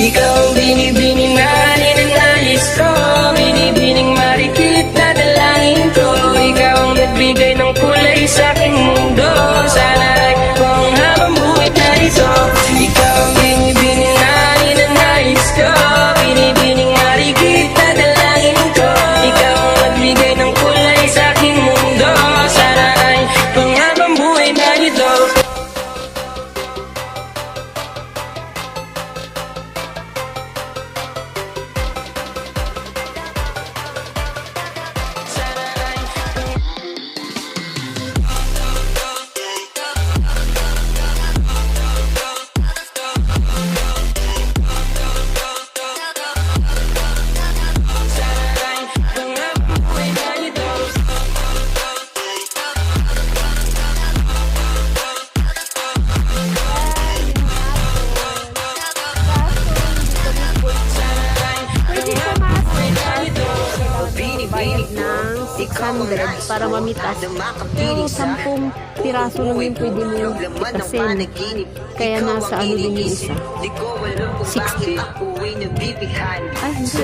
Ikaw ang binibining na ninanais ko, binibining marikit na dalangin ko. Ikaw ang nagbigay ng kulay sa aking mundo. Sana ay kung habang buhay na ito. Ikaw ang binibining na ninanais ko, binibining marikit na dalangin ko. Ikaw ang nagbigay ng kulay sa aking mundo. Sana ay kung habang buhay na ito. Ng 600 para mamitas. Pero 10 piraso lang yung pwede mo pitasin. Kaya nasa ano din yung isa. 60. Ay, hindi.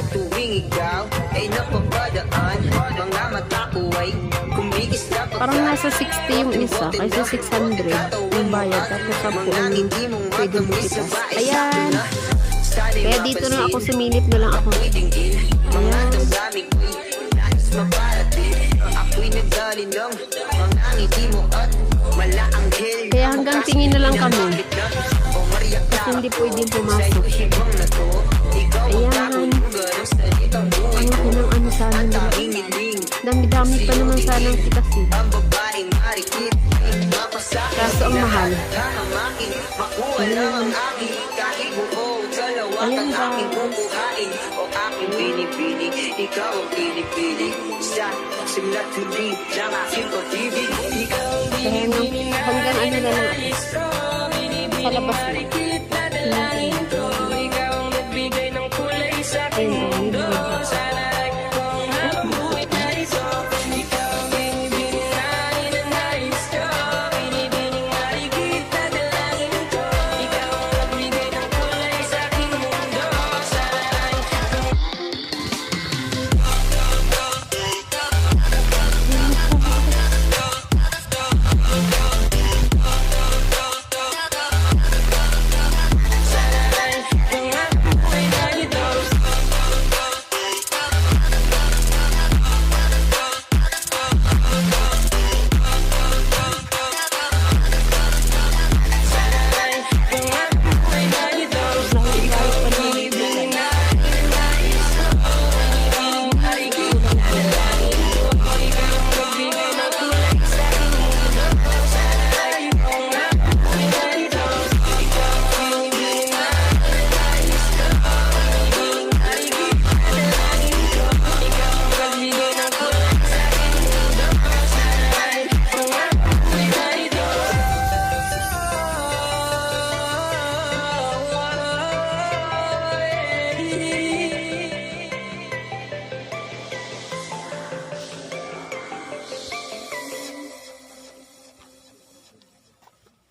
Parang nasa 60 yung isa. Kaysa 600 yung bayad. Tapos 10 lang yung pwede mo pitas. Ayan. Kaya dito na ako sumilip na lang ako. Ayan. Kaya hanggang tingin na lang kami. Kasi hindi pwedeng pumasok. Ayan. Ang laki ng ano sana nila. Dami-dami pa naman sana ang pitas eh. Kaso ang mahal. Ayan. Ayan guys. Ikaw ang pinipili sa simulat huli ng aking pag-ibig. Ikaw ang binibining na ninanais ko, binibining marikit na dalangin ko. Ikaw ang nagbigay ng kulay sa aking mundo. Sana ay kung habang buhay na ito. Ikaw ang binibining na ninanais ko, binibining marikit na dalangin ko. Ikaw ang nagbigay ng kulay sa aking mundo. Sana ay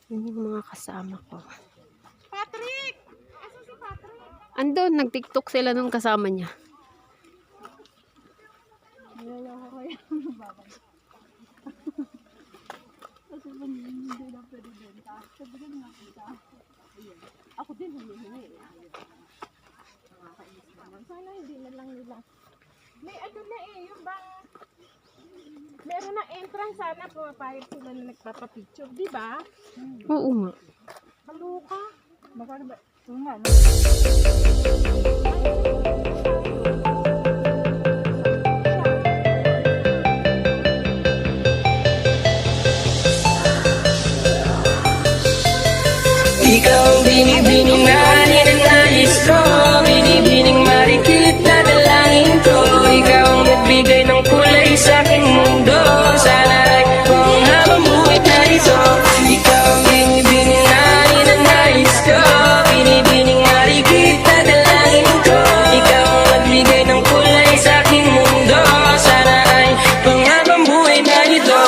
Yun yung mga kasama ko. Patrick! Asa si Patrick? Andun, nag-tiktok sila nung kasama niya. Nilalawa ko yung babay. Kasi hindi na pwede benta. Sabi ko nga kita. Ako din humihingi. Nakakainis naman. Sana hindi na lang nila. May ano na eh, yung bang meron na entrance sana pumapayag sila na nagpapapicture, di ba? Oo nga. Maluka. Baka ba? Oo nga, no? ikaw ang binibining na ninanais ko, binibining marikit na dalangin ko. Ikaw ang nagbigay ng kulay sa aking mundo. Sana ay kung habang buhay na ito. Ikaw ang binibining na ninanais ko, binibining marikit na dalangin ko. Ikaw ang nagbigay ng kulay sa aking mundo. Sana ay kung habang buhay na ito.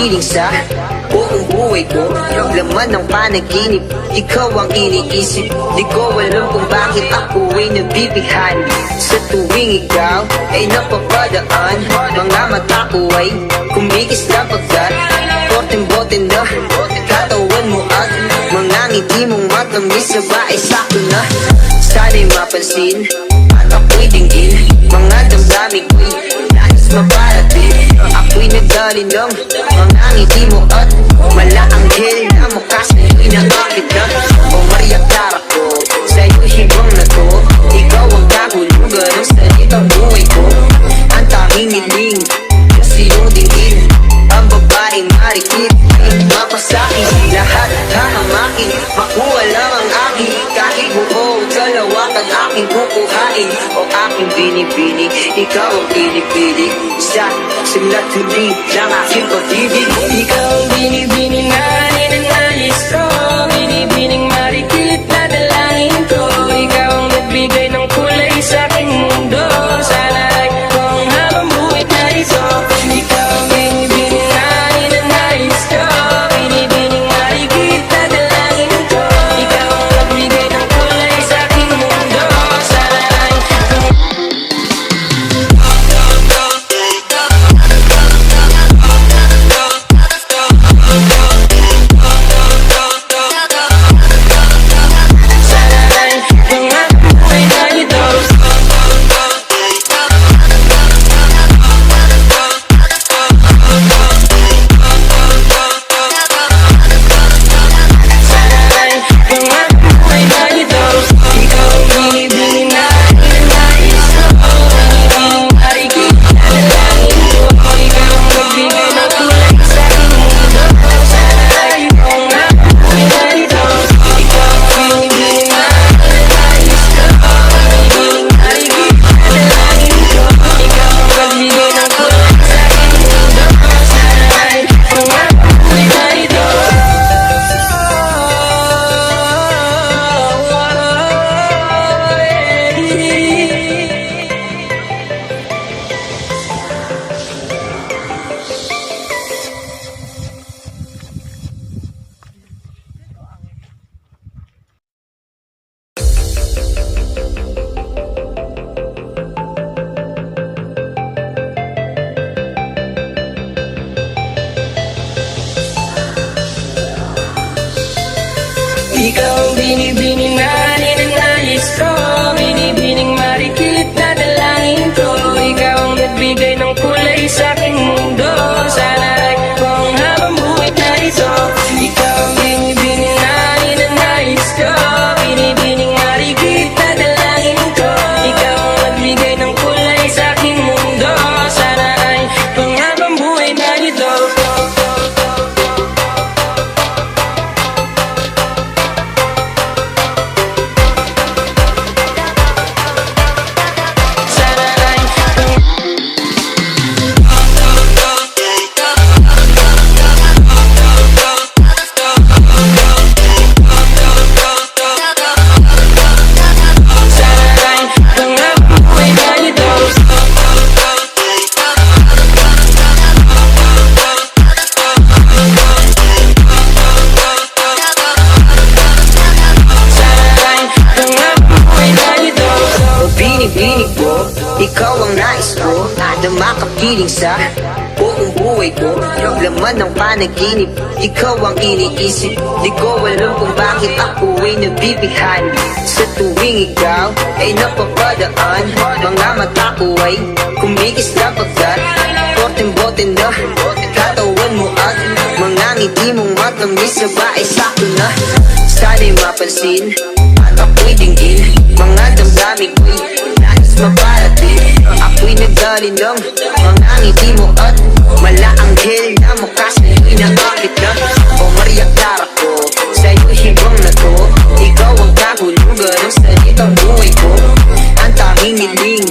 nakakapiling sa buong buhay ko. Laman ng panaginip, ikaw ang iniisip. Di ko alam kung bakit ako ay nabibighani. Sa tuwing ikaw ay napapadaan, mga mata ko ay kumikis na pagkat Porteng-bote na katawan mo at mga ngiti mong matamis sa bae sakto na. Sana'y mapansin at ako'y dinggin, mga damdamin ko'y nais maparating. Ako'y nagdalinang mga ngiti mo at malaanghel na mukha sa'yo'y nakakit na. O Maria Clara ko, sa'yo'y hibang na to. Ikaw ang kahulugan ng salitang buhay ko. Ang tanging hiling, kasi yung dinggin, ang babaeng marikit ay mapasakin. Lahat hahamakin, makuha lang ang aking. Kahit buo, dalawa kan aking kukuhain. O aking binibini, ikaw ang pinipili. Sa simula tuloy ng aking pag-ibig. Ikaw ang binibini na ninanais ko, binibining marikit na dalangin ko. Ikaw ang nagbigay ng kulay sa aking mundo. Sana ay kung habang buhay na ito. Ikaw ang binibini na ninanais ko, binibining marikit na dalangin ko. Ikaw ang nagbigay ng kulay sa aking mundo. Sana ay kung ikaw ang binibining na ninanais ko, binibining marikit na dalangin ko. Ikaw ang nagbigay ng kulay sa aking mundo. Sana ay kung habang buhay na ito. Ikaw ang binibining na ninanais ko, binibining marikit na dalangin ko. Ikaw ang nagbigay ng kulay sa aking mundo. Sana ay kung habang buhay na ito. Binibinig ko, ikaw ang nais ko na makapiling sa buong buhay ko. Laman ng panaginip, ikaw ang iniisip. Di ko alam kung bakit ako ay nabibighani. Sa tuwing ikaw ay napapadaan, mga mata ko ay kumikis na pagkat Porteng-bote na katawan mo at mga ngiti mong matamis sa bae sakto na. Sana'y mapansin at ako'y dinggin, mga damdamin ko'y nais maparating. Ako'y nagdalinang mga ngiti mo at malaanghel na mukha sa'yo'y nakakit na. O Maria Clara ko, sa'yo'y hibang na to. Ikaw ang kahulugan ng salitang buhay ko. Ang tanging hiling,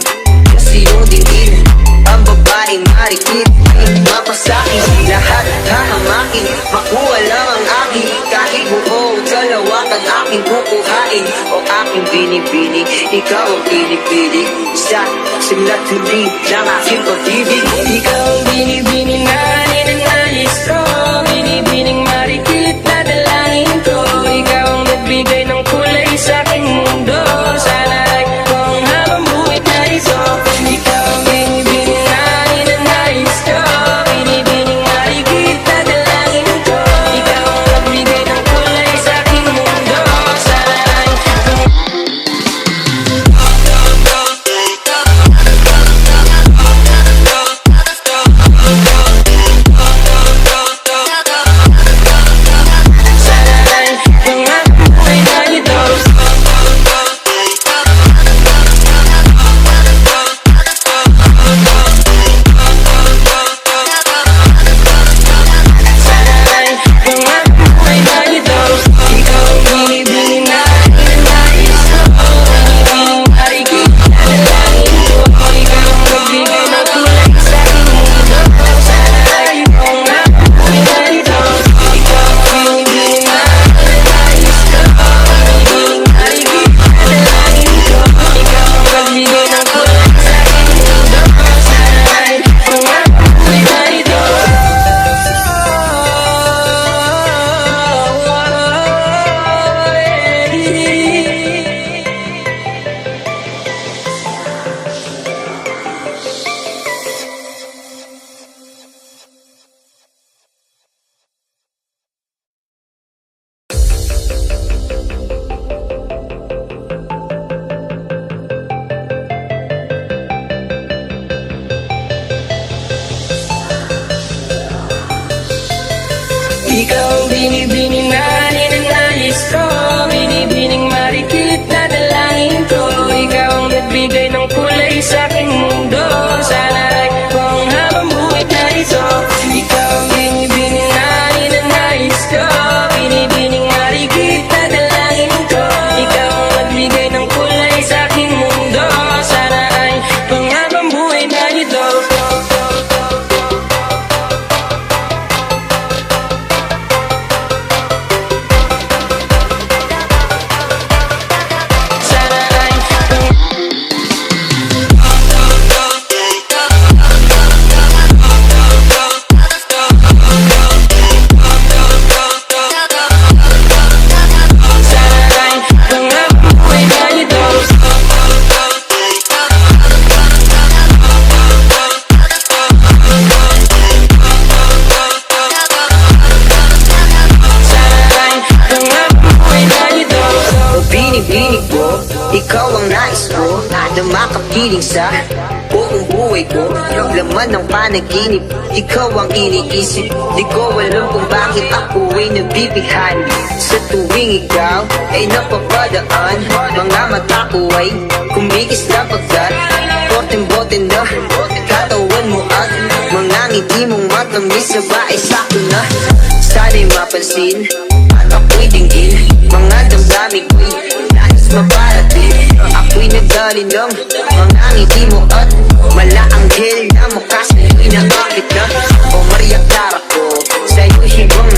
kasi yung dinggin, ang babaeng marikit ay mapasakin. Lahat hahamakin, makuha lang ang aking. Kahit buo, dalawa kan aking kukuhain. O aking binibini, ikaw ang pinipili. Sa simula tuloy ng aking pag-ibig. Ikaw ang binibini na ninanais ko, binibining na ninanais ko, binibining marikit na dalangin ko. Ikaw ang nagbigay ng kulay sa aking mundo. Sana ay kung habang buhay na ito. Ikaw ang binibining na ninanais ko, binibining marikit na dalangin ko. Ikaw ang nagbigay ng kulay sa aking mundo. Sana ay kung habang buhay na ito. Sana ay kung habang buhay na ito. Binibining ko, ikaw ang nais ko na makapiling sa buong buhay ko. Laman ng panaginip, ikaw ang iniisip. Di ko alam kung bakit ako ay nabibighani. Sa tuwing ikaw ay napapadaan, mga mata ko ay kumikis na pagkat boteng-bote na katawan mo at mga ngiti mong matamis sa bae sa'kin na. Sana'y mapansin at ako'y dinggin, mga damdamin ko'y nais maparating. Ako'y nagdalinang mga ngiti mo at malaanghel na mukha sa'yo'y nakakit na. O Maria Clara ko, sa'yo'y hibang